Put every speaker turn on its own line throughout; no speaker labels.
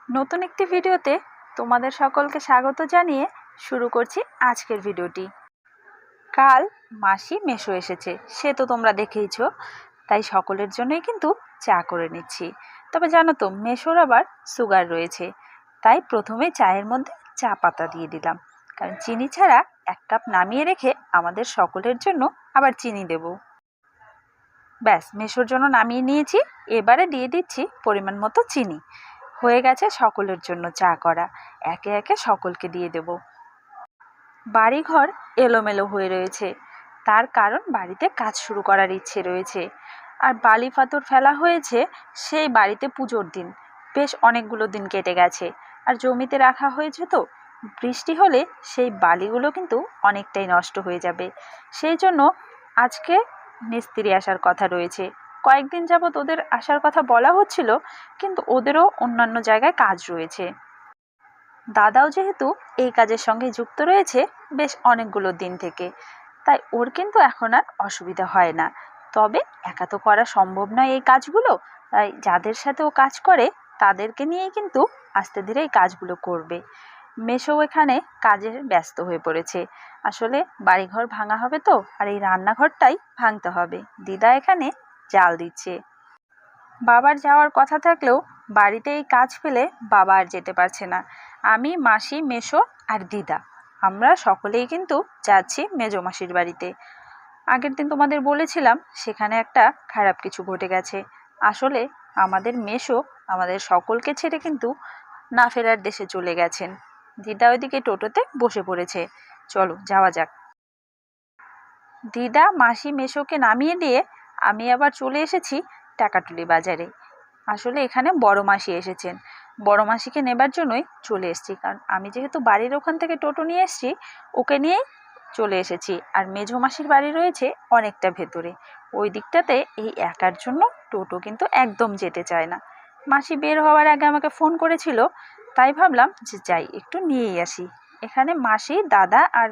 নতুন একটি ভিডিওতে তোমাদের সকলকে স্বাগত জানিয়ে শুরু করছি আজকের ভিডিওটি। কাল মাসি মেসো এসেছে, সে তো তোমরা দেখেইছো, তাই সকলের জন্যই কিন্তু চা করে নিচ্ছি। তবে জানো তো মেসোর আবার সুগার রয়েছে, তাই প্রথমে চায়ের মধ্যে চা পাতা দিয়ে দিলাম, কারণ চিনি ছাড়া 1 কাপ নামিয়ে রেখে আমাদের সকলের জন্য আবার চিনি দেব। ব্যাস, মেসোর জন্য নামিয়ে নিয়েছি, এবারে দিয়ে দিচ্ছি পরিমাণ মতো চিনি। হয়ে গেছে সকলের জন্য চা করা, একে একে সকলকে দিয়ে দেব। বাড়িঘর এলোমেলো হয়ে রয়েছে, তার কারণ বাড়িতে কাজ শুরু করার ইচ্ছে রয়েছে। আর বালি পাথর ফেলা হয়েছে সেই বাড়িতে পুজোর দিন, বেশ অনেকগুলো দিন কেটে গেছে। আর জমিতে রাখা হয়েছে, তো বৃষ্টি হলে সেই বালিগুলো কিন্তু অনেকটাই নষ্ট হয়ে যাবে। সেই জন্য আজকে মিস্ত্রি আসার কথা রয়েছে। কয়েকদিন যাবৎ ওদের আসার কথা বলা হচ্ছিল, কিন্তু ওদেরও অন্যান্য জায়গায় কাজ রয়েছে। দাদাও যেহেতু এই কাজের সঙ্গে যুক্ত রয়েছে বেশ অনেকগুলো দিন থেকে, তাই ওর কিন্তু এখন আর অসুবিধা হয় না। তবে একা তো করা সম্ভব নয় এই কাজগুলো, তাই যাদের সাথে ও কাজ করে তাদেরকে নিয়েই কিন্তু আস্তে ধীরে এই কাজগুলো করবে। মেসো এখানে কাজে ব্যস্ত হয়ে পড়েছে। আসলে বাড়িঘর ভাঙা হবে তো, আর এই রান্নাঘরটাই ভাঙতে হবে। দিদা এখানে জাল দিচ্ছে। বাবার যাওয়ার কথা থাকলেও বাড়িতে এই কাজ ফেলে বাবা আর যেতে পারছে না। আমি, মাসি, মেসো আর দিদা আমরা সকলেই কিন্তু যাচ্ছি মেজো মাসির বাড়িতে। আগের দিন তোমাদের বলেছিলাম সেখানে একটা খারাপ কিছু ঘটে গেছে। আসলে আমাদের মেসো আমাদের সকলকে ছেড়ে কিন্তু না ফেরার দেশে চলে গেছেন। দিদা ওইদিকে টোটোতে বসে পড়েছে, চলো যাওয়া যাক। দিদা, মাসি, মেসোকে নামিয়ে দিয়ে আমি আবার চলে এসেছি টাকাটুলি বাজারে। আসলে এখানে বড় মাসি এসেছেন, বড় মাসিকে নেবার জন্যই চলে এসেছি, কারণ আমি যেহেতু বাড়ির ওখান থেকে টোটো নিয়ে এসেছি, ওকে নিয়েই চলে এসেছি। আর মেজো মাসির বাড়ি রয়েছে অনেকটা ভেতরে, ওই দিকটাতে এই একার জন্য টোটো কিন্তু একদম যেতে চায় না। মাসি বের হওয়ার আগে আমাকে ফোন করেছিল, তাই ভাবলাম যে যাই একটু নিয়েই আসি। এখানে মাসি, দাদা আর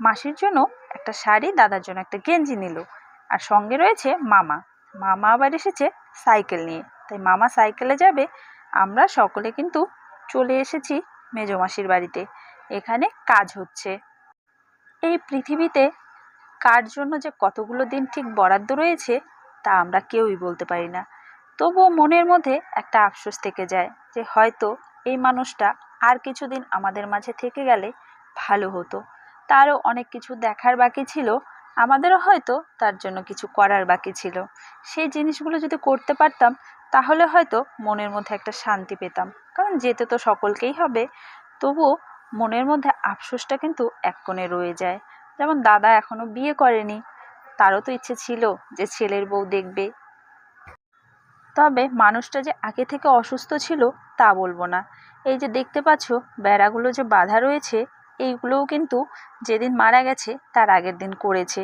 মাসির জন্য একটা শাড়ি, দাদার জন্য একটা গেঞ্জি নিল। আর সঙ্গে রয়েছে মামা। মামা আবার এসেছে সাইকেল নিয়ে, তাই মামা সাইকেলে যাবে। আমরা সকলে কিন্তু চলে এসেছি মেজো মাসির বাড়িতে। এখানে কাজ হচ্ছে। এই পৃথিবীতে কার জন্য যে কতগুলো দিন ঠিক বরাদ্দ রয়েছে তা আমরা কেউই বলতে পারি না। তবুও মনের মধ্যে একটা আফসোস থেকে যায় যে হয়তো এই মানুষটা আর কিছুদিন আমাদের মাঝে থেকে গেলে ভালো হতো। তারও অনেক কিছু দেখার বাকি ছিল, আমাদেরও হয়তো তার জন্য কিছু করার বাকি ছিল। সেই জিনিসগুলো যদি করতে পারতাম তাহলে হয়তো মনের মধ্যে একটা শান্তি পেতাম, কারণ যেতে তো সকলকেই হবে। তবুও মনের মধ্যে আফসোসটা কিন্তু এক কোণে রয়ে যায়। যেমন দাদা এখনো বিয়ে করেনি, তারও তো ইচ্ছে ছিল যে ছেলের বউ দেখবে। তবে মানুষটা যে আগে থেকে অসুস্থ ছিল তা বলবো না। এই যে দেখতে পাচ্ছ বেড়াগুলো যে বাঁধা রয়েছে, এইগুলোও কিন্তু যেদিন মারা গেছে তার আগের দিন করেছে।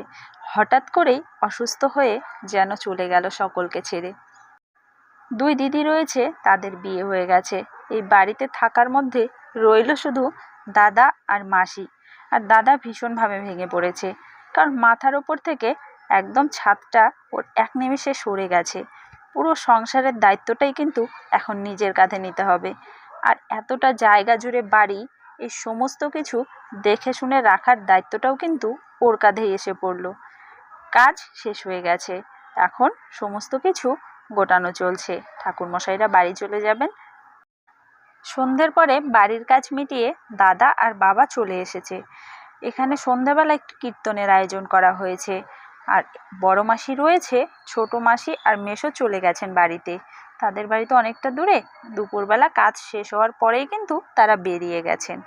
হঠাৎ করেই অসুস্থ হয়ে যেন চলে গেল সকলকে ছেড়ে। 2 দিদি রয়েছে, তাদের বিয়ে হয়ে গেছে। এই বাড়িতে থাকার মধ্যে রইল শুধু দাদা আর মাসি। আর দাদা ভীষণভাবে ভেঙে পড়েছে, কারণ মাথার ওপর থেকে একদম ছাদটা ওর এক নিমেষে সরে গেছে। পুরো সংসারের দায়িত্বটাই কিন্তু এখন নিজের কাঁধে নিতে হবে। আর এতটা জায়গা জুড়ে বাড়ি, এই সমস্ত কিছু দেখে শুনে রাখার দায়িত্বটাও কিন্তু ওর কাঁধেই এসে পড়ল। কাজ শেষ হয়ে গেছে, এখন সমস্ত কিছু গোটানো চলছে। ঠাকুরমশাইরা বাড়ি চলে যাবেন। সন্ধ্যের পরে বাড়ির কাজ মিটিয়ে দাদা আর বাবা চলে এসেছে। এখানে সন্ধ্যাবেলা একটু কীর্তনের আয়োজন করা হয়েছে। আর বড় মাসি রয়েছে, ছোট মাসি আর মেসো চলে গেছেন বাড়িতে। তাদের বাড়ি তো অনেকটা দূরে, দুপুরবেলা কাজ শেষ হওয়ার পরেই কিন্তু তারা বেরিয়ে গেছেন।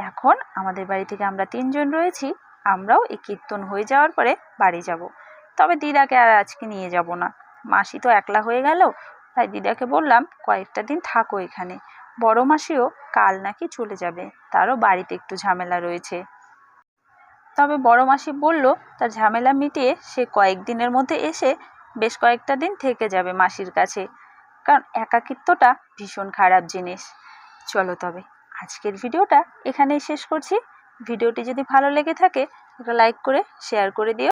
এখন আমাদের বাড়ি থেকে আমরা 3 জন রয়েছি, আমরাও এই কীর্তন হয়ে যাওয়ার পরে বাড়ি যাব। তবে দিদাকে আর আজকে নিয়ে যাব না, মাসি তো একলা হয়ে গেল। তাই দিদাকে বললাম কয়েকটা দিন থাকো এখানে। বড় মাসিও কাল নাকি চলে যাবে, তারও বাড়িতে একটু ঝামেলা রয়েছে। তবে বড় মাসি বলল তার ঝামেলা মিটিয়ে সে কয়েকদিনের মধ্যে এসে বেশ কয়েকটা দিন থেকে যাবে মাসির কাছে, কারণ একাকিত্বটা ভীষণ খারাপ জিনিস। চলো তবে আজকের ভিডিওটা এখানেই শেষ করছি। ভিডিওটি যদি ভালো লেগে থাকে একটা লাইক করে শেয়ার করে দিও।